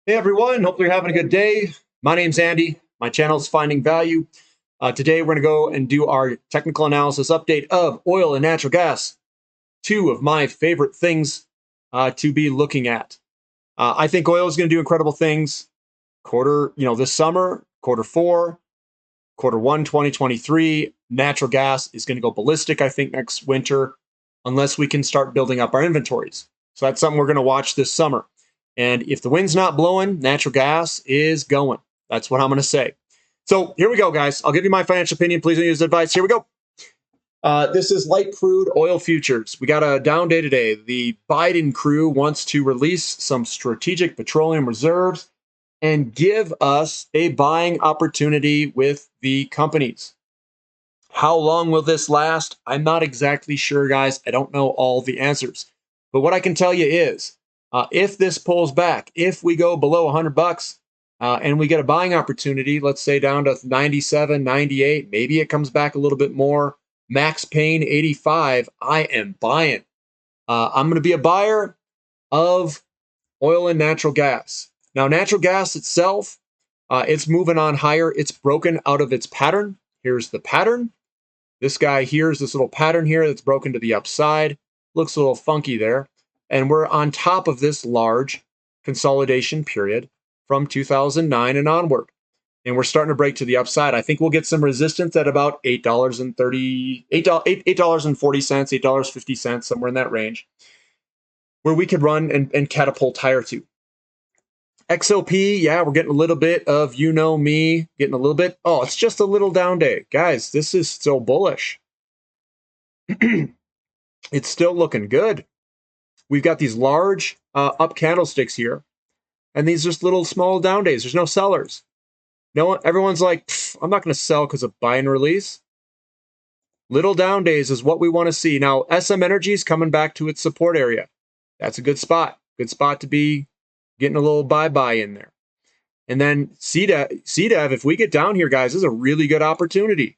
Hey everyone, hopefully you're having a good day. My name's Andy. My channel is Finding Value. Today we're going to go and do our technical analysis update of oil and natural gas, two of my favorite things to be looking at. I think oil is going to do incredible things this summer, quarter one, 2023. Natural gas is going to go ballistic, I think, next winter, unless we can start building up our inventories. So that's something we're going to watch this summer. And if the wind's not blowing, natural gas is going. That's what I'm going to say. So here we go, guys. I'll give you my financial opinion. Please don't use advice. Here we go. This is light crude oil futures. We got a down day today. The Biden crew wants to release some strategic petroleum reserves and give us a buying opportunity with the companies. How long will this last? I'm not exactly sure, guys. I don't know all the answers. But what I can tell you is, if this pulls back, if we go below $100 and we get a buying opportunity, let's say down to 97, 98, maybe it comes back a little bit more. Max Payne 85, I am buying. I'm going to be a buyer of oil and natural gas. Now, natural gas itself, it's moving on higher. It's broken out of its pattern. Here's the pattern. This guy here is this little pattern here that's broken to the upside. Looks a little funky there. And we're on top of this large consolidation period from 2009 and onward. And we're starting to break to the upside. I think we'll get some resistance at about $8.40, $8.50, somewhere in that range, where we could run and catapult higher to. XOP, yeah, we're getting a little bit of me, getting a little bit. Oh, it's just a little down day. Guys, this is still bullish. It's still looking good. We've got these large up candlesticks here, and these just little small down days. There's no sellers. No one, everyone's like, I'm not going to sell because of buy and release. Little down days is what we want to see. Now, SM Energy is coming back to its support area. That's a good spot. Good spot to be getting a little buy in there. And then CDEV, if we get down here, guys, this is a really good opportunity.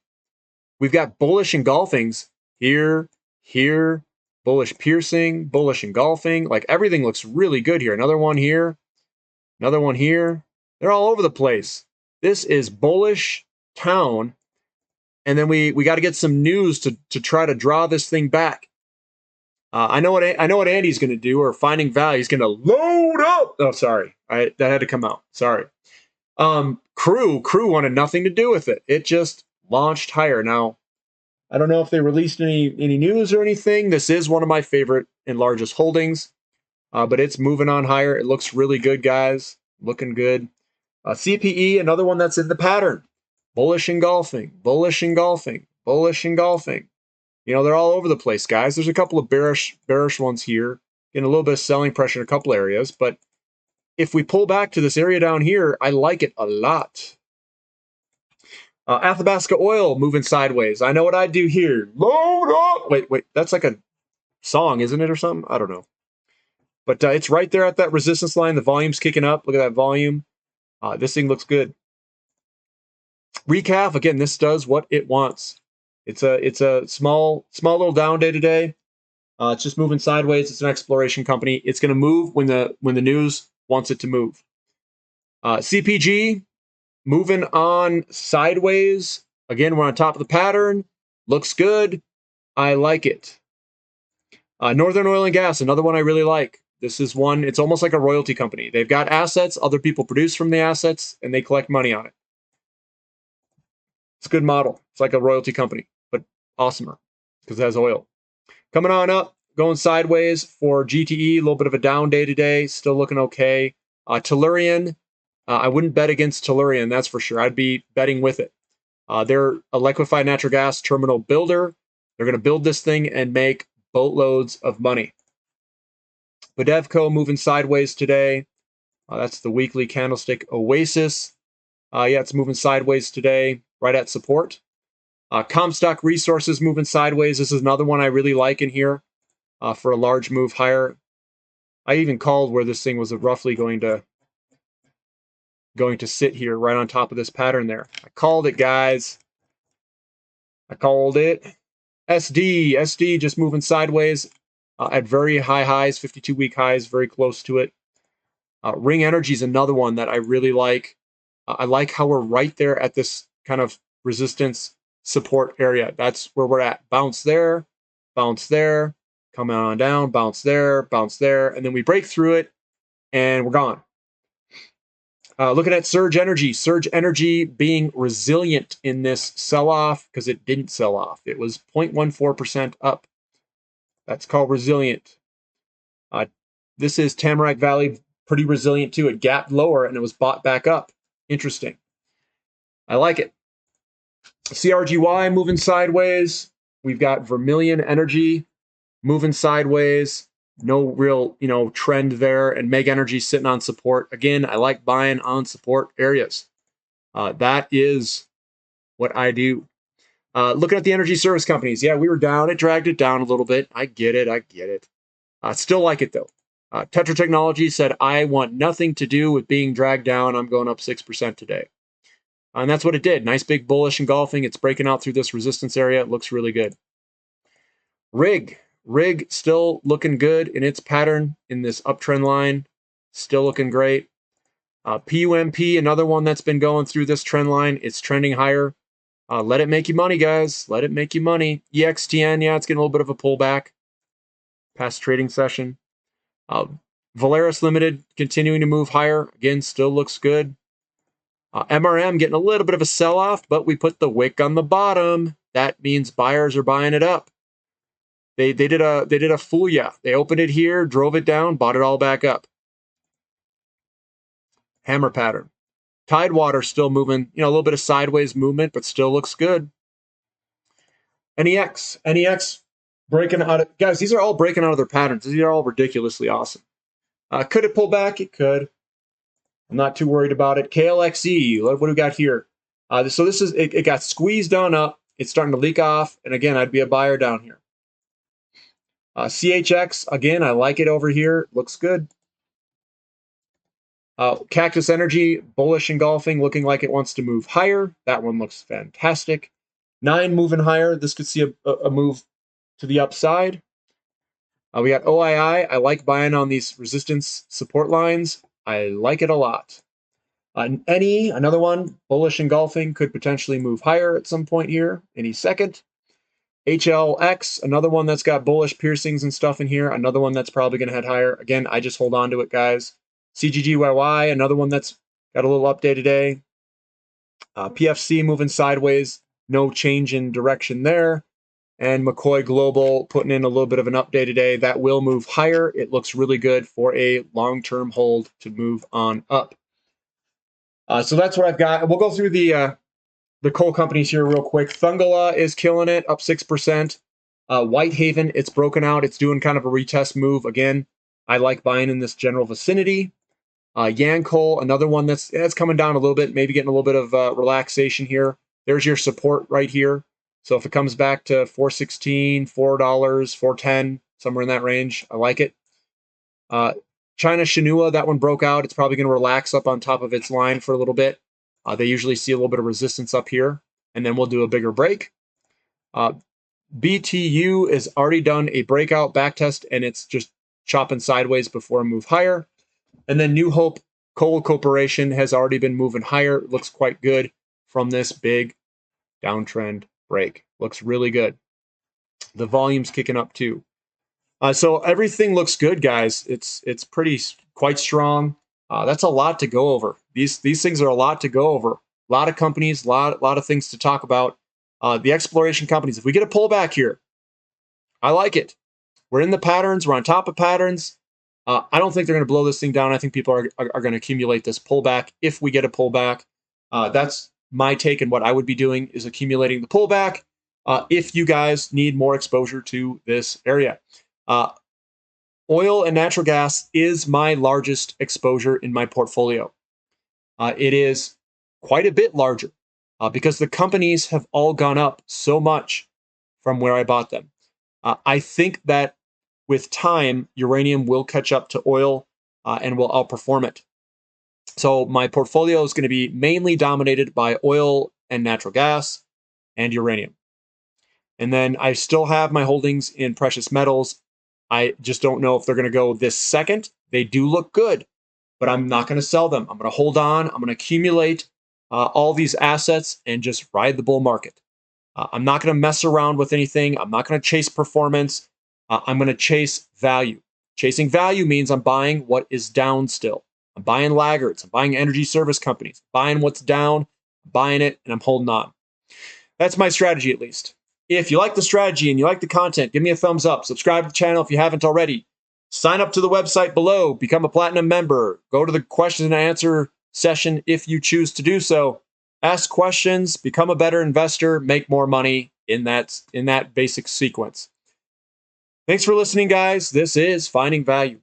We've got bullish engulfings here, bullish piercing, bullish engulfing. Like everything looks really good here. Another one here, another one here. They're all over the place. This is bullish town. And then we got to get some news to try to draw this thing back. I know what Andy's going to do, or Finding Value. He's going to load up. Oh, sorry, that had to come out. Sorry. Crew wanted nothing to do with it. It just launched higher. Now, I don't know if they released any news or anything. This is one of my favorite and largest holdings, but it's moving on higher. It looks really good, guys. Looking good. CPE, another one that's in the pattern. Bullish engulfing, bullish engulfing, bullish engulfing. You know, they're all over the place, guys. There's a couple of bearish ones here, getting a little bit of selling pressure in a couple areas. But if we pull back to this area down here, I like it a lot. Athabasca Oil moving sideways. I know what I do here. Load up. Wait. That's like a song, isn't it, or something? I don't know. But it's right there at that resistance line. The volume's kicking up. Look at that volume. This thing looks good. Recap, again, this does what it wants. It's a small little down day today. It's just moving sideways. It's an exploration company. It's going to move when the news wants it to move. CPG moving on sideways. Again, we're on top of the pattern. Looks good. I like it. Northern Oil and Gas, another one I really like. This is one, it's almost like a royalty company. They've got assets, other people produce from the assets, and they collect money on it. It's a good model. It's like a royalty company, but awesomer because it has oil. Coming on up, going sideways for GTE, a little bit of a down day today, still looking okay. Tellurian, I wouldn't bet against Tellurian, that's for sure. I'd be betting with it. They're a liquefied natural gas terminal builder. They're going to build this thing and make boatloads of money. Badevco moving sideways today. That's the weekly candlestick Oasis. Yeah, it's moving sideways today, right at support. Comstock Resources moving sideways. This is another one I really like in here for a large move higher. I even called where this thing was roughly going to sit here right on top of this pattern there. I called it, guys. I called it. SD just moving sideways at very high highs, 52-week highs, very close to it. Ring Energy is another one that I really like. I like how we're right there at this kind of resistance support area. That's where we're at. Bounce there, come on down, bounce there, and then we break through it, and we're gone. Looking at Surge Energy being resilient in this sell-off because it didn't sell off. It was 0.14% up. That's called resilient. This is Tamarack Valley, pretty resilient too. It gapped lower and it was bought back up. Interesting. I like it. CRGY moving sideways. We've got Vermilion Energy moving sideways. No real, trend there. And Meg Energy sitting on support. Again, I like buying on support areas. That is what I do. Looking at the energy service companies. Yeah, we were down. It dragged it down a little bit. I get it. Still like it, though. Tetra Technology said, I want nothing to do with being dragged down. I'm going up 6% today. And that's what it did. Nice big bullish engulfing. It's breaking out through this resistance area. It looks really good. Rig still looking good in its pattern in this uptrend line. Still looking great. PUMP, another one that's been going through this trend line. It's trending higher. Let it make you money, guys. Let it make you money. EXTN, yeah, it's getting a little bit of a pullback. Past trading session. Valaris Limited continuing to move higher. Again, still looks good. MRM getting a little bit of a sell-off, but we put the wick on the bottom. That means buyers are buying it up. They did a fool ya. They opened it here, drove it down, bought it all back up. Hammer pattern. Tidewater still moving, a little bit of sideways movement, but still looks good. NEX breaking out of, guys, these are all breaking out of their patterns. These are all ridiculously awesome. Could it pull back? It could. I'm not too worried about it. KLXE, what do we got here? So this is, it got squeezed on up. It's starting to leak off. And again, I'd be a buyer down here. CHX, again, I like it over here. Looks good. Cactus Energy, bullish engulfing, looking like it wants to move higher. That one looks fantastic. 9 moving higher. This could see a move to the upside. We got OII. I like buying on these resistance support lines. I like it a lot. NE, another one, bullish engulfing, could potentially move higher at some point here, any second. HLX, another one that's got bullish piercings and stuff in here. Another one that's probably going to head higher. Again, I just hold on to it, guys. CGGYY, another one that's got a little update today. PFC moving sideways. No change in direction there. And McCoy Global putting in a little bit of an update today. That will move higher. It looks really good for a long-term hold to move on up. So that's what I've got. We'll go through the coal companies here real quick. Thungela is killing it, up 6%. Whitehaven, it's broken out. It's doing kind of a retest move. Again, I like buying in this general vicinity. Yancoal, another one that's coming down a little bit, maybe getting a little bit of relaxation here. There's your support right here. So if it comes back to $4.16, $4, $4.10, somewhere in that range, I like it. China Shinua, that one broke out. It's probably going to relax up on top of its line for a little bit. They usually see a little bit of resistance up here, and then we'll do a bigger break. BTU has already done a breakout backtest, and it's just chopping sideways before a move higher. And then New Hope Coal Corporation has already been moving higher. Looks quite good from this big downtrend break. Looks really good. The volume's kicking up too. So everything looks good, guys. It's quite strong. That's a lot to go over. These things are a lot to go over. A lot of companies, a lot of things to talk about. The exploration companies, if we get a pullback here, I like it. We're in the patterns. We're on top of patterns. I don't think they're going to blow this thing down. I think people are going to accumulate this pullback if we get a pullback. That's my take, and what I would be doing is accumulating the pullback if you guys need more exposure to this area. Oil and natural gas is my largest exposure in my portfolio. It is quite a bit larger because the companies have all gone up so much from where I bought them. I think that with time, uranium will catch up to oil and will outperform it. So my portfolio is going to be mainly dominated by oil and natural gas and uranium. And then I still have my holdings in precious metals. I just don't know if they're going to go this second. They do look good. but I'm not going to sell them. I'm going to hold on. I'm going to accumulate all these assets and just ride the bull market. I'm not going to mess around with anything. I'm not going to chase performance. I'm going to chase value. Chasing value means I'm buying what is down still. I'm buying laggards. I'm buying energy service companies. Buying what's down, buying it, and I'm holding on. That's my strategy, at least. If you like the strategy and you like the content, give me a thumbs up. Subscribe to the channel if you haven't already. Sign up to the website below. Become a platinum member. Go to the question and answer session if you choose to do so. Ask questions, become a better investor, make more money in that basic sequence. Thanks for listening, guys. This is Finding Value.